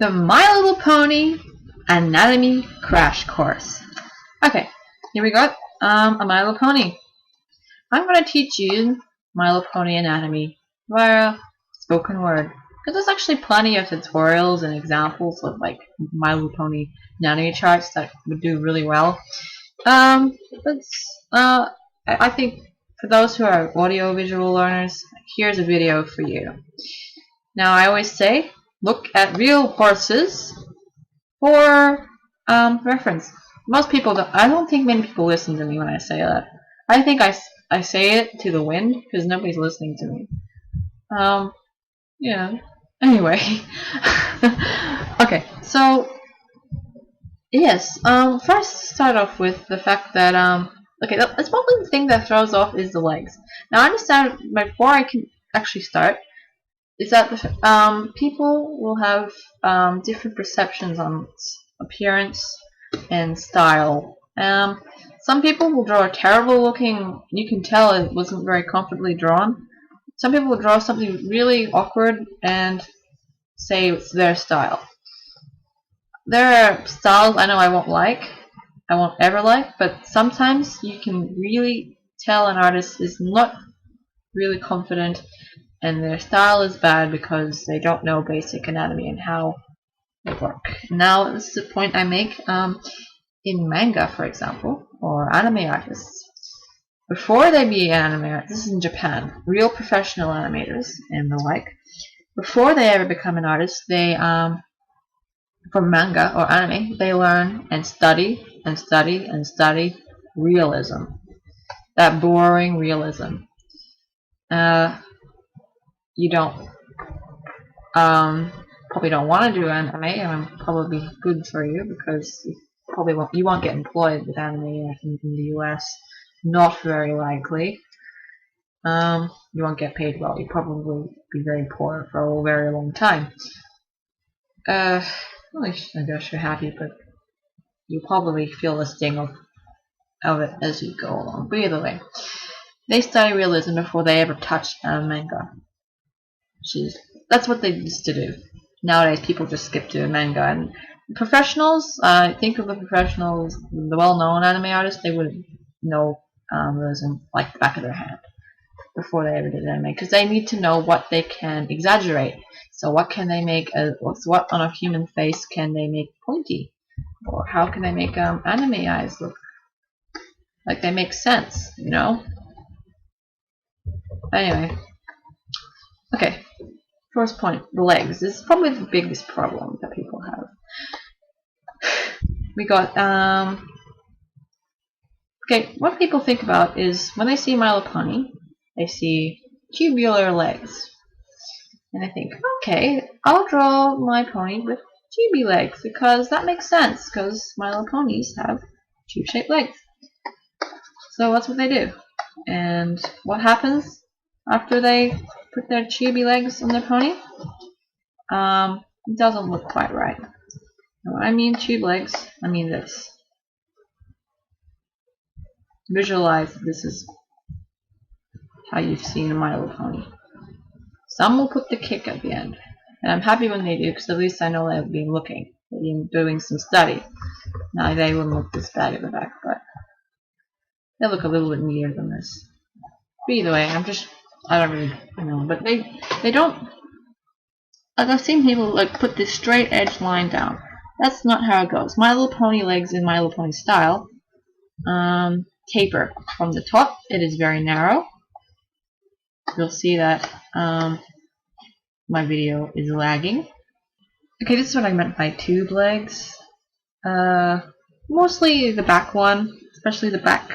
The My Little Pony Anatomy Crash Course. Okay, here we got a My Little Pony. I'm going to teach you My Little Pony anatomy via spoken word, because there's actually plenty of tutorials and examples of like My Little Pony anatomy charts that would do really well. I think for those who are audio-visual learners, here's a video for you. Now, I always say, look at real horses for reference. Most people don't. I don't think many people listen to me when I say that. I think I say it to the wind because nobody's listening to me. Yeah. Anyway. Okay. So yes. First, start off with the fact that okay, that's probably the thing that throws off is the legs. Now, I understand before I can actually start, is that people will have different perceptions on appearance and style. Some people will draw a terrible looking, you can tell it wasn't very comfortably drawn. Some people will draw something really awkward and say it's their style. There are styles I know I won't ever like, but sometimes you can really tell an artist is not really confident and their style is bad because they don't know basic anatomy and how they work. Now, this is a point I make in manga, for example, or anime artists. Before they be anime artists, this is in Japan, real professional animators and the like, before they ever become an artist, they, for manga or anime, they learn and study and study and study realism. That boring realism. You don't probably don't want to do anime, and probably good for you because you won't get employed with anime I think in the US. Not very likely. You won't get paid well. You'll probably be very poor for a very long time. Well, I guess you're happy, but you'll probably feel the sting of it as you go along. But either way, they study realism before they ever touch manga. That's what they used to do. Nowadays, people just skip to manga. And professionals, think of the professionals, the well-known anime artists, they wouldn't know realism like the back of their hand before they ever did anime, because they need to know what they can exaggerate. So what can they make? What on a human face can they make pointy? Or how can they make anime eyes look like they make sense? You know. Anyway. Okay, first point, the legs. This is probably the biggest problem that people have. We got, okay, what people think about is when they see My Little Pony, they see tubular legs. And they think, okay, I'll draw my pony with tubey legs because that makes sense because My Little Ponies have tube-shaped legs. So that's what they do. And what happens after they put their tubey legs on their pony? It doesn't look quite right. Now, when I mean tube legs, I mean this. Visualize this is how you've seen a My Little Pony. Some will put the kick at the end, and I'm happy when they do because at least I know they've been looking, they've been doing some study. Now they wouldn't look this bad at the back, but they look a little bit neater than this. But either way, I don't really know, but they don't. Like I've seen people like put this straight edge line down. That's not how it goes. My Little Pony legs in My Little Pony style taper from the top. It is very narrow. You'll see that my video is lagging. Okay, this is what I meant by tube legs. Mostly the back one, especially the back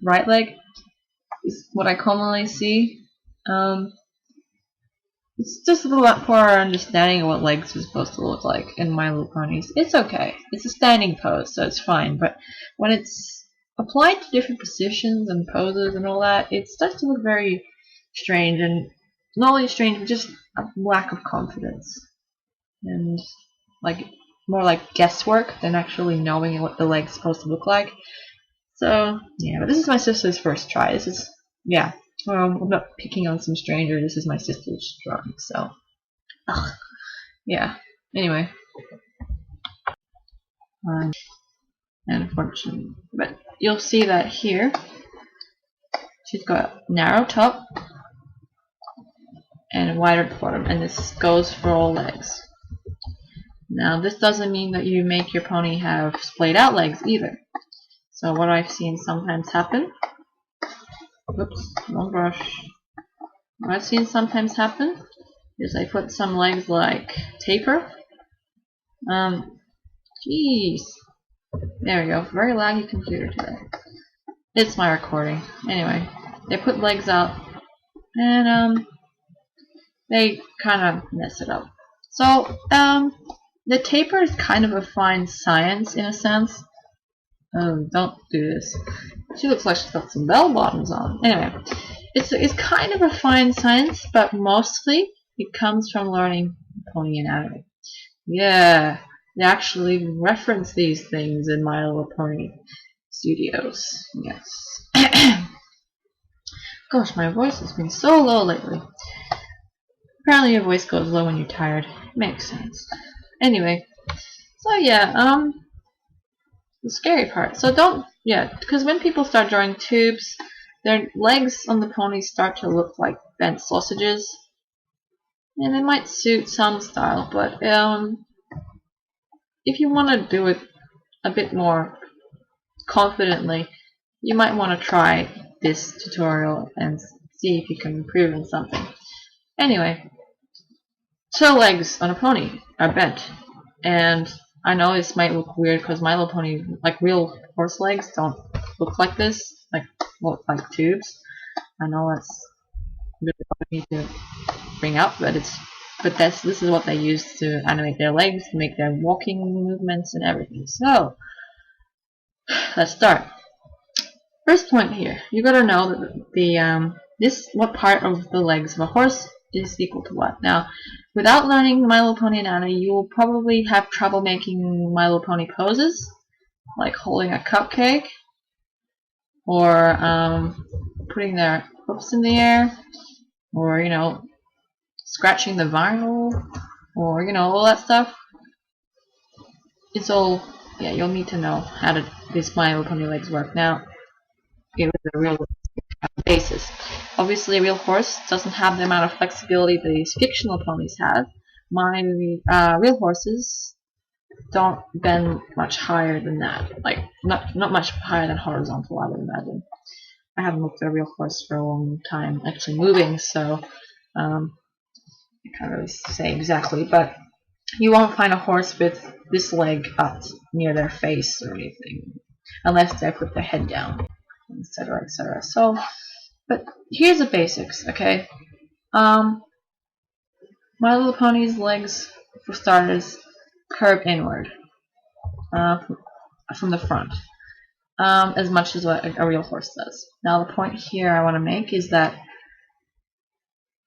right leg, is what I commonly see. It's just a little bit for our understanding of what legs are supposed to look like in My Little Ponies. It's okay. It's a standing pose, so it's fine. But when it's applied to different positions and poses and all that, it starts to look very strange, and not only strange, but just a lack of confidence. And like more like guesswork than actually knowing what the leg's supposed to look like. So, yeah, but this is my sister's first try. This is, yeah. I'm not picking on some stranger. This is my sister's drawing, so. Ugh. Yeah. Anyway, Unfortunately, but you'll see that here she's got a narrow top and a wider bottom, and this goes for all legs. Now this doesn't mean that you make your pony have splayed out legs either. So what I've seen sometimes happen, oops, wrong brush. What I've seen sometimes happen is I put some legs like taper. Jeez. There we go. Very laggy computer today. It's my recording. Anyway, they put legs out and they kind of mess it up. So the taper is kind of a fine science in a sense. Oh, don't do this. She looks like she's got some bell bottoms on. Anyway, it's kind of a fine science, but mostly it comes from learning pony anatomy. Yeah, they actually reference these things in My Little Pony studios. Yes. Gosh, my voice has been so low lately. Apparently your voice goes low when you're tired. Makes sense. Anyway, so yeah, the scary part. So don't, yeah, because when people start drawing tubes, their legs on the ponies start to look like bent sausages. And it might suit some style, but if you want to do it a bit more confidently, you might want to try this tutorial and see if you can improve in something. Anyway, so legs on a pony are bent, and I know this might look weird because My Little Pony, like real horse legs, don't look like this, like look like tubes. I know that's really hard for me to bring up, but this is what they use to animate their legs, to make their walking movements and everything. So let's start. First point here, you gotta know that what part of the legs of a horse is equal to what. Now, without learning My Little Pony anatomy, you will probably have trouble making My Little Pony poses, like holding a cupcake, or putting their hooves in the air, or scratching the vinyl, or all that stuff. It's all, yeah, you'll need to know how this My Little Pony legs work. Now, with a real basis. Obviously, a real horse doesn't have the amount of flexibility these fictional ponies have. My real horses don't bend much higher than that. Like not much higher than horizontal, I would imagine. I haven't looked at a real horse for a long time, actually moving, so I can't really say exactly. But you won't find a horse with this leg up near their face or anything, unless they put their head down, etc., etc. So. But here's the basics, okay? My Little Pony's legs, for starters, curve inward from the front, as much as what a real horse does. Now, the point here I want to make is that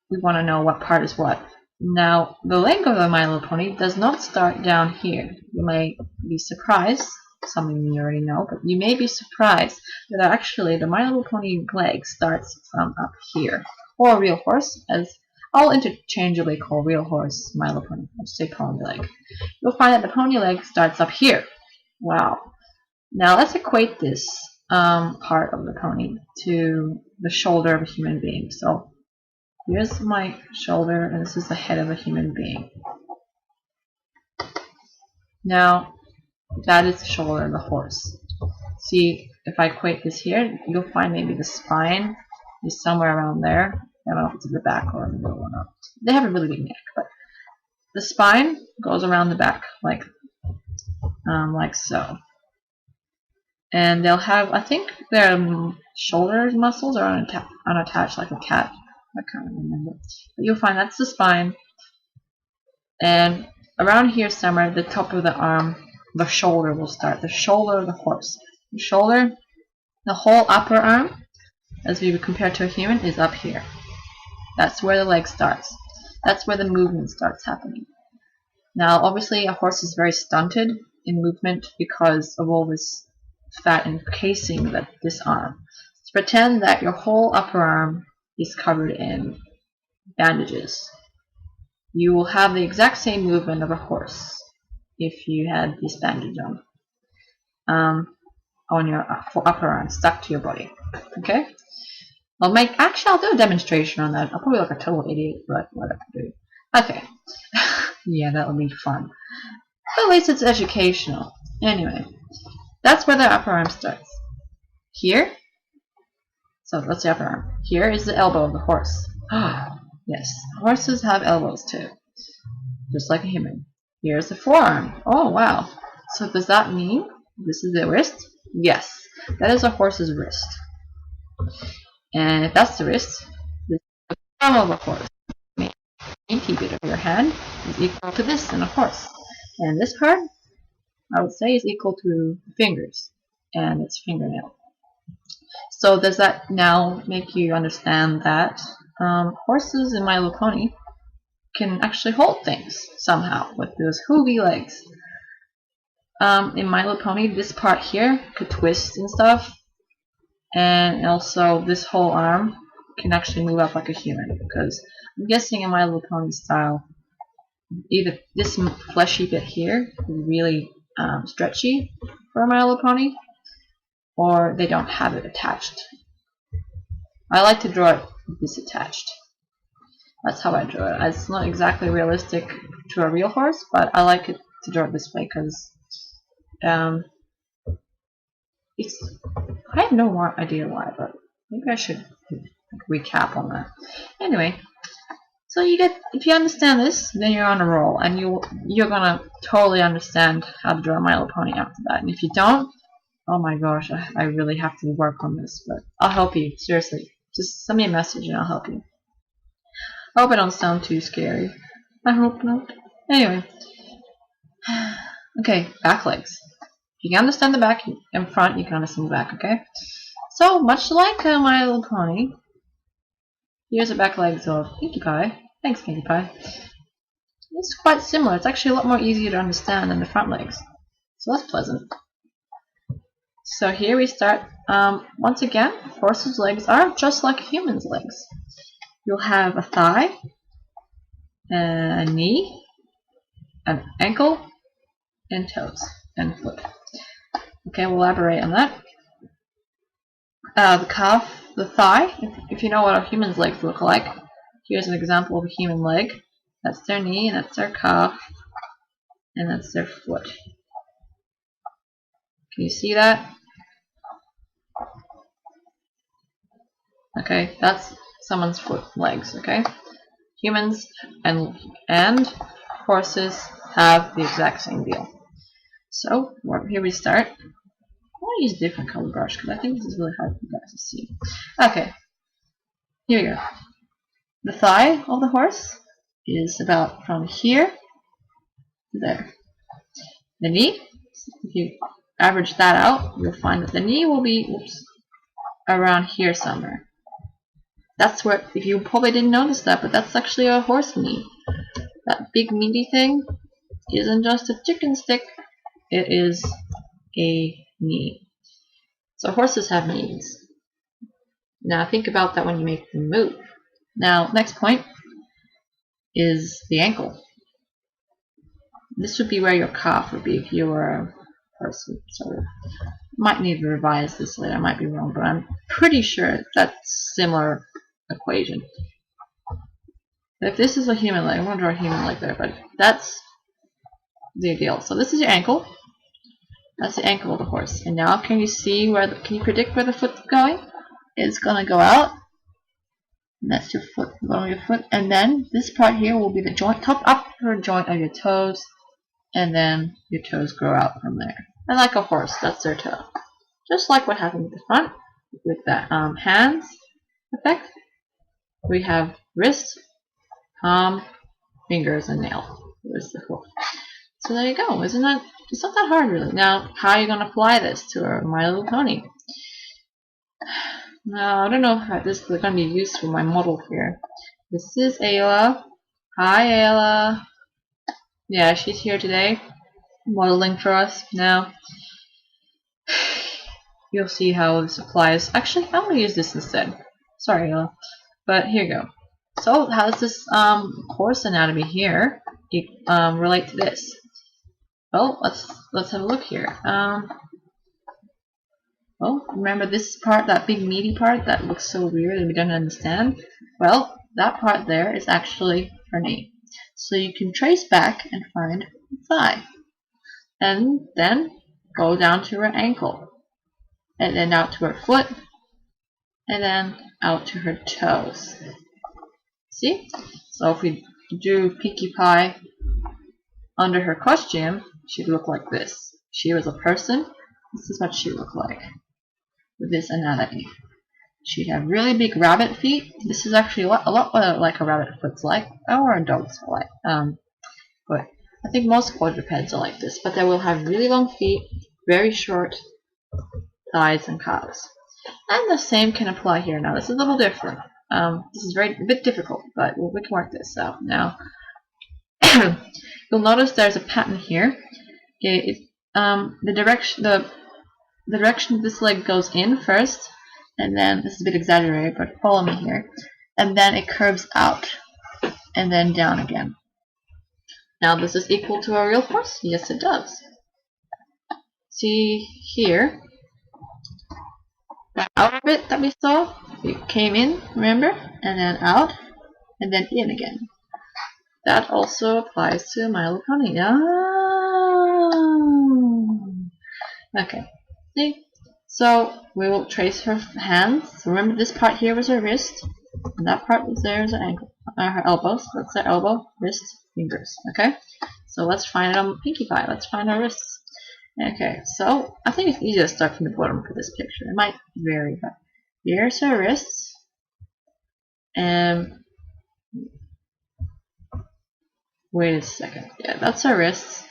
we want to know what part is what. Now, the leg of the My Little Pony does not start down here. You may be surprised. Something you already know, but you may be surprised that actually the My Little Pony leg starts from up here, or a real horse, as I'll interchangeably call real horse My Little Pony. I'll say pony leg. You'll find that the pony leg starts up here. Wow. Now let's equate this part of the pony to the shoulder of a human being. So here's my shoulder, and this is the head of a human being. Now, that is the shoulder of the horse. See, if I equate this here, you'll find maybe the spine is somewhere around there. I don't know if it's at the back or in the middle or not. They have a really big neck, but the spine goes around the back, like so. And they'll have, I think their shoulder muscles are unattached like a cat. I can't remember. But you'll find that's the spine. And around here somewhere, the top of the arm, the shoulder will start. The shoulder of the horse. The shoulder, the whole upper arm, as we would compare to a human, is up here. That's where the leg starts. That's where the movement starts happening. Now, obviously, a horse is very stunted in movement because of all this fat encasing this arm. So pretend that your whole upper arm is covered in bandages. You will have the exact same movement of a horse. if you had this bandage on your upper arm stuck to your body. Okay. I'll do a demonstration on that. I'll probably look like a total idiot, but whatever, dude. Okay. Yeah, that would be fun. But at least it's educational. Anyway, that's where the upper arm starts. Here. So that's the upper arm. Here is the elbow of the horse. Yes, horses have elbows too, just like a human. Here's the forearm. Oh wow. So does that mean this is the wrist? Yes, that is a horse's wrist. And if that's the wrist, this is the thumb of a horse. The dainty bit of your hand is equal to this in a horse. And this part, I would say, is equal to fingers and its fingernail. So does that now make you understand that horses in My Little Pony can actually hold things somehow with those hoovy legs? In My Little Pony, this part here could twist and stuff, and also this whole arm can actually move up like a human, because I'm guessing in My Little Pony style, either this fleshy bit here is really stretchy for My Little Pony, or they don't have it attached. I like to draw it disattached. That's how I draw it. It's not exactly realistic to a real horse, but I like it to draw it this way because I have no idea why, but maybe I should recap on that. Anyway, so if you understand this, then you're on a roll, and you're gonna totally understand how to draw My Little Pony after that. And if you don't, oh my gosh, I really have to work on this, but I'll help you, seriously. Just send me a message and I'll help you. I hope I don't sound too scary. I hope not. Anyway. Okay, back legs. If you can understand the back and front, you can understand the back, okay? So, much like My Little Pony, here's the back legs of Pinkie Pie. Thanks, Pinkie Pie. It's quite similar. It's actually a lot more easier to understand than the front legs. So that's pleasant. So here we start. Once again, horses' legs are just like humans' legs. You'll have a thigh, a knee, an ankle, and toes, and foot. Okay, we'll elaborate on that. The calf, the thigh, if you know what a human's legs look like, here's an example of a human leg. That's their knee, and that's their calf, and that's their foot. Can you see that? Okay, that's someone's legs, okay? Humans and horses have the exact same deal. So, here we start. I want to use a different color brush because I think this is really hard for you guys to see. Okay, here we go. The thigh of the horse is about from here to there. The knee, if you average that out, you'll find that the knee will be around here somewhere. That's where, if you probably didn't notice that, but that's actually a horse knee. That big meaty thing isn't just a chicken stick, it is a knee. So horses have knees. Now think about that when you make them move. Now, next point is the ankle. This would be where your calf would be if you were a person. So might need to revise this later, I might be wrong, but I'm pretty sure that's similar equation. If this is a human leg, I'm going to draw a human leg there, but that's the deal. So this is your ankle. That's the ankle of the horse. And now can you see can you predict where the foot's going? It's going to go out. And that's your foot, the bottom of your foot. And then this part here will be the top upper joint of your toes. And then your toes grow out from there. And like a horse, that's their toe. Just like what happened with the front, with the hands effect. We have wrist, palm, fingers, and nail. There's the hoof. So there you go. It's not that hard really. Now, how are you going to apply this to a My Little Pony? Now, I don't know how this is going to be used for my model here. This is Ayla. Hi, Ayla. Yeah, she's here today, modeling for us. Now, you'll see how this applies. Actually, I'm going to use this instead. Sorry, Ayla. But here you go. So, how does this horse anatomy here relate to this? well, let's have a look here. Well, remember this part, that big meaty part that looks so weird and we don't understand? Well, that part there is actually her knee. So you can trace back and find the thigh. And then go down to her ankle. And then out to her foot. And then out to her toes. See? So if we do Pinkie Pie under her costume, she'd look like this. If she was a person, this is what she would look like with this anatomy. She'd have really big rabbit feet. This is actually a lot like a rabbit foot's like, or a dog's like. But I think most quadrupeds are like this. But they will have really long feet, very short thighs and calves. And the same can apply here. Now this is a little different. This is a bit difficult, but we can work this out now. You'll notice there's a pattern here. Okay, the direction this leg goes in first, and then this is a bit exaggerated, but follow me here, and then it curves out and then down again. Now this is equal to a real horse? Yes, it does. See here, that outer bit that we saw, it came in, remember, and then out, and then in again. That also applies to My Little Pony. Okay. See? So we will trace her hands. Remember, this part here was her wrist, and that part was there is her ankle, her elbows. That's her elbow, wrist, fingers. Okay. So let's find it on Pinkie Pie. Let's find her wrists. Okay. So I think it's easier to start from the bottom for this picture. It might vary, but here's her wrists, and wait a second. Yeah, that's her wrists,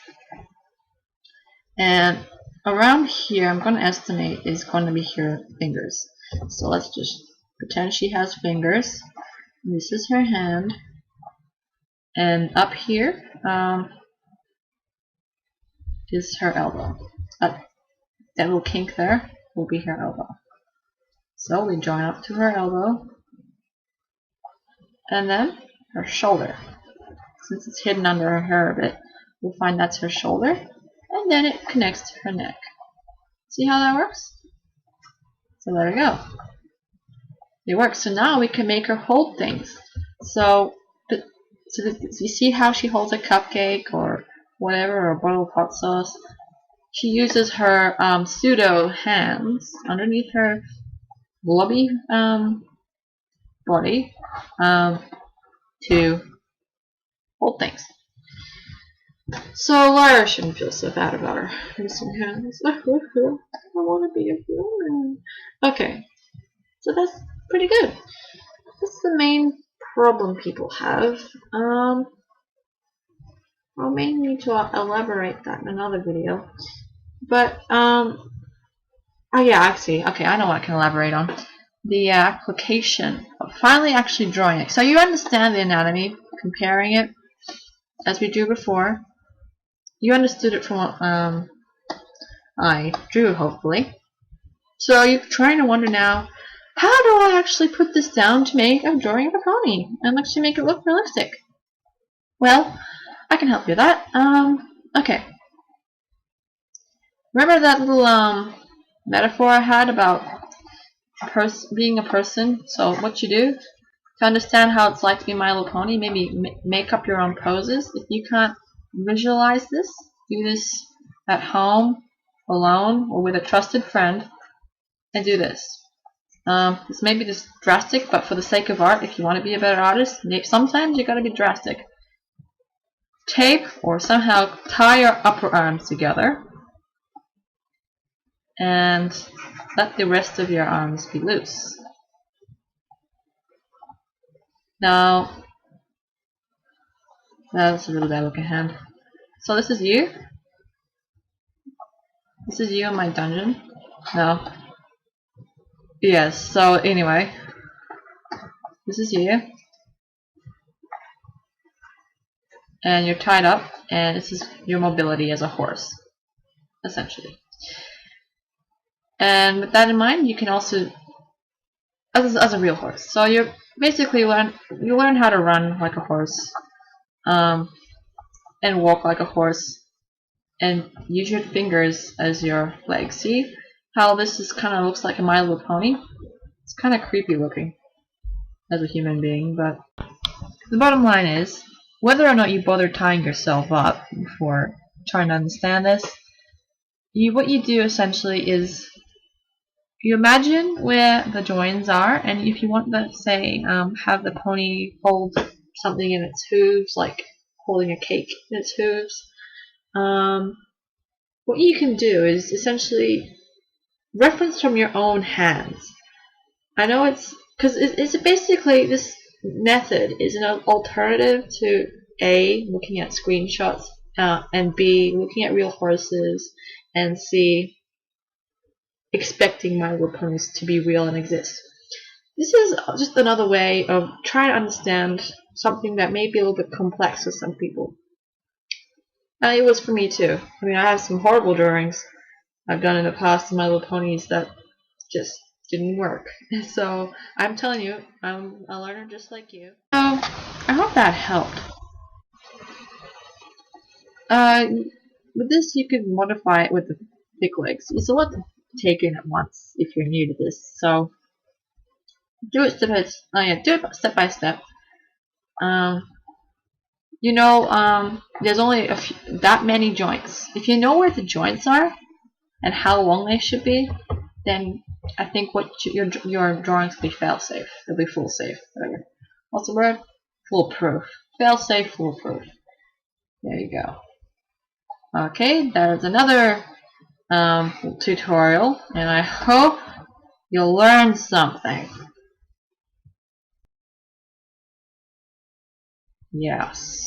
and around here, I'm going to estimate is going to be her fingers. So let's just pretend she has fingers. This is her hand. And up here is her elbow. That little kink there will be her elbow. So we join up to her elbow. And then her shoulder. Since it's hidden under her hair a bit, we'll find that's her shoulder. And then it connects to her neck. See how that works? So there we go. It works. So now we can make her hold things. So you see how she holds a cupcake or whatever, or a bottle of hot sauce? She uses her pseudo hands underneath her blobby body to hold things. So Lyra shouldn't feel so bad about her missing hands. I want to be a human. Okay, so that's pretty good. That's the main problem people have. I'll may need to elaborate that in another video. But oh yeah, actually, okay, I know what I can elaborate on. The application of finally actually drawing it. So you understand the anatomy, comparing it as we drew before. You understood it from what I drew, hopefully. So you're trying to wonder now, how do I actually put this down to make a drawing of a pony and actually make it look realistic? Well, I can help you with that. Okay. Remember that little metaphor I had about being a person? So what you do to understand how it's like to be My Little Pony, maybe make up your own poses. If you can't visualize this, do this at home, alone, or with a trusted friend, and do this. This may be just drastic, but for the sake of art, if you want to be a better artist, sometimes you gotta be drastic. Tape or somehow tie your upper arms together and let the rest of your arms be loose. Now, that's a really bad looking hand. So this is you. This is you in my dungeon. No. Yes, so anyway. This is you. And you're tied up, and this is your mobility as a horse, essentially. And with that in mind, you can also, as a real horse. So you basically learn how to run like a horse, and walk like a horse, and use your fingers as your legs. See how this is kind of looks like a My Little Pony? It's kind of creepy looking as a human being, but the bottom line is, whether or not you bother tying yourself up before trying to understand this, what you do essentially is you imagine where the joins are, and if you want to say have the pony hold something in its hooves, like holding a cake in its hooves, what you can do is essentially reference from your own hands. I know it's because it's basically this method is an alternative to A, looking at screenshots, and B, looking at real horses, and C, expecting My Little Ponies to be real and exist. This is just another way of trying to understand something that may be a little bit complex for some people. And it was for me too. I mean, I have some horrible drawings I've done in the past of My Little Ponies that just didn't work. So I'm telling you, I'm a learner just like you. So I hope that helped. With this, you can modify it with the thick legs. It's a lot to take in at once if you're new to this. So do it step by step. There's only that many joints. If you know where the joints are and how long they should be, then I think your drawings will be fail-safe. They'll be foolsafe. Whatever. What's the word? Foolproof. Fail-safe, foolproof. There you go. Okay, there's another tutorial, and I hope you'll learn something. Yes.